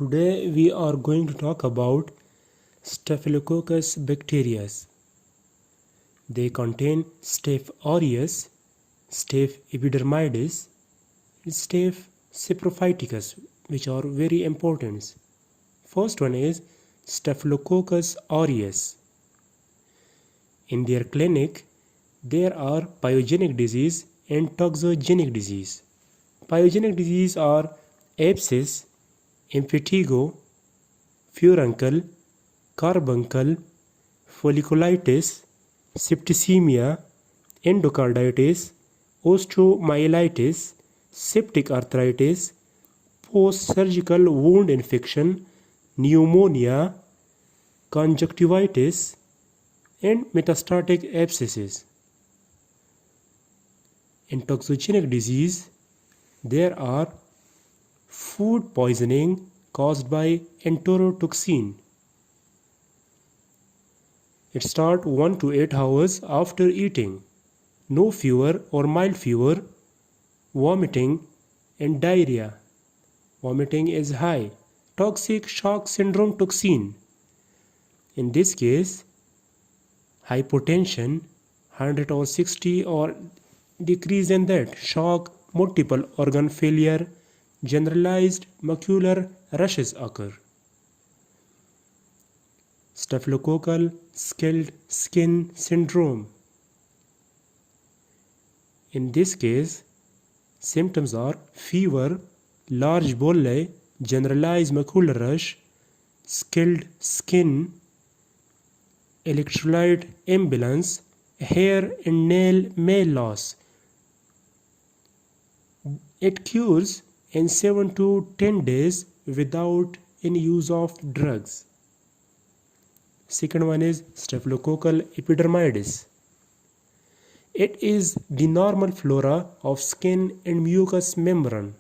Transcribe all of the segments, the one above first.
Today we are going to talk about Staphylococcus bacteria. They contain Staph aureus, Staph epidermidis, and Staph saprophyticus, which are very important. First one is Staphylococcus aureus. In their clinic, there are pyogenic disease and toxogenic disease. Pyogenic disease are abscess, impetigo, furuncle, carbuncle, folliculitis, septicemia, endocarditis, osteomyelitis, septic arthritis, post-surgical wound infection, pneumonia, conjunctivitis, and metastatic abscesses. In toxogenic disease, there are food poisoning caused by enterotoxin. It starts 1 to 8 hours after eating. No fever or mild fever, vomiting and diarrhea. Vomiting is high. Toxic shock syndrome toxin. In this case, hypotension 100 or 60 or decrease in that, shock, multiple organ failure, generalized macular rashes occur. Staphylococcal scald skin syndrome. In this case, symptoms are fever, large bullae, generalized macular rash, scald skin, electrolyte imbalance, hair and nail may loss. It cures in 7 to 10 days without any use of drugs. Second one is staphylococcal epidermidis. It is the normal flora of skin and mucous membrane.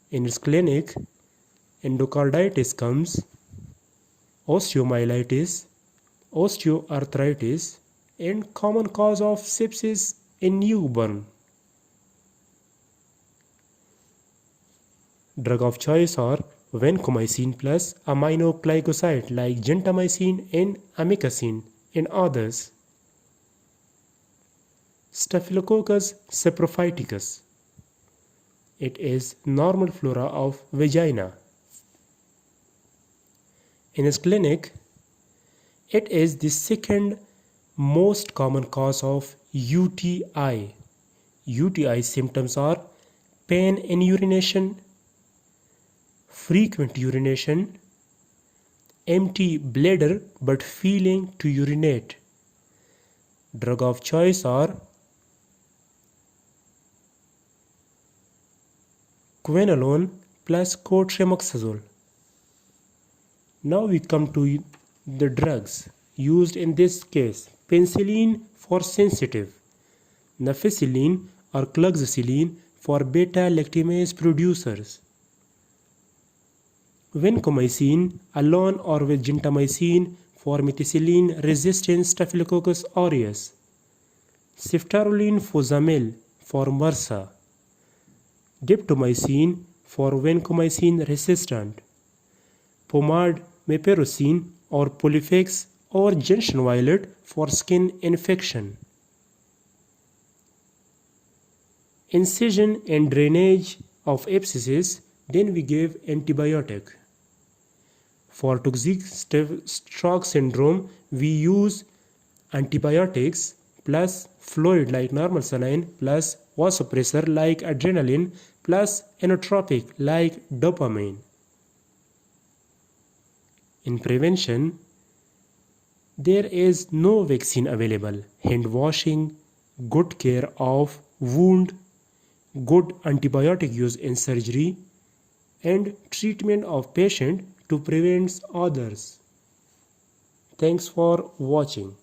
In its clinic, endocarditis comes, osteomyelitis, osteoarthritis, and common cause of sepsis in newborn. Drug of choice are vancomycin plus aminoglycoside like gentamicin and amikacin and others. Staphylococcus saprophyticus. It is normal flora of vagina. In its clinic, it is the second most common cause of UTI. UTI symptoms are pain in urination, frequent urination, empty bladder but feeling to urinate. Drug of choice are quinolone plus cotrimoxazole. Now we come to the drugs used in this case. Penicillin for sensitive, nafcillin or cloxacillin for beta-lactamase producers, vancomycin alone or with gentamicin for methicillin-resistant Staphylococcus aureus, ceftaroline fozamil for MRSA, diptomycin for vancomycin resistant, pomade mepirocin or Polyfex or Gentian violet for skin infection. Incision and drainage of abscesses, then we give antibiotic. For toxic shock syndrome, we use antibiotics plus fluid like normal saline plus vasopressor like adrenaline plus inotropic like dopamine. In prevention, there is no vaccine available. Hand washing, good care of wound, good antibiotic use in surgery, and treatment of patient to prevent others. Thanks for watching.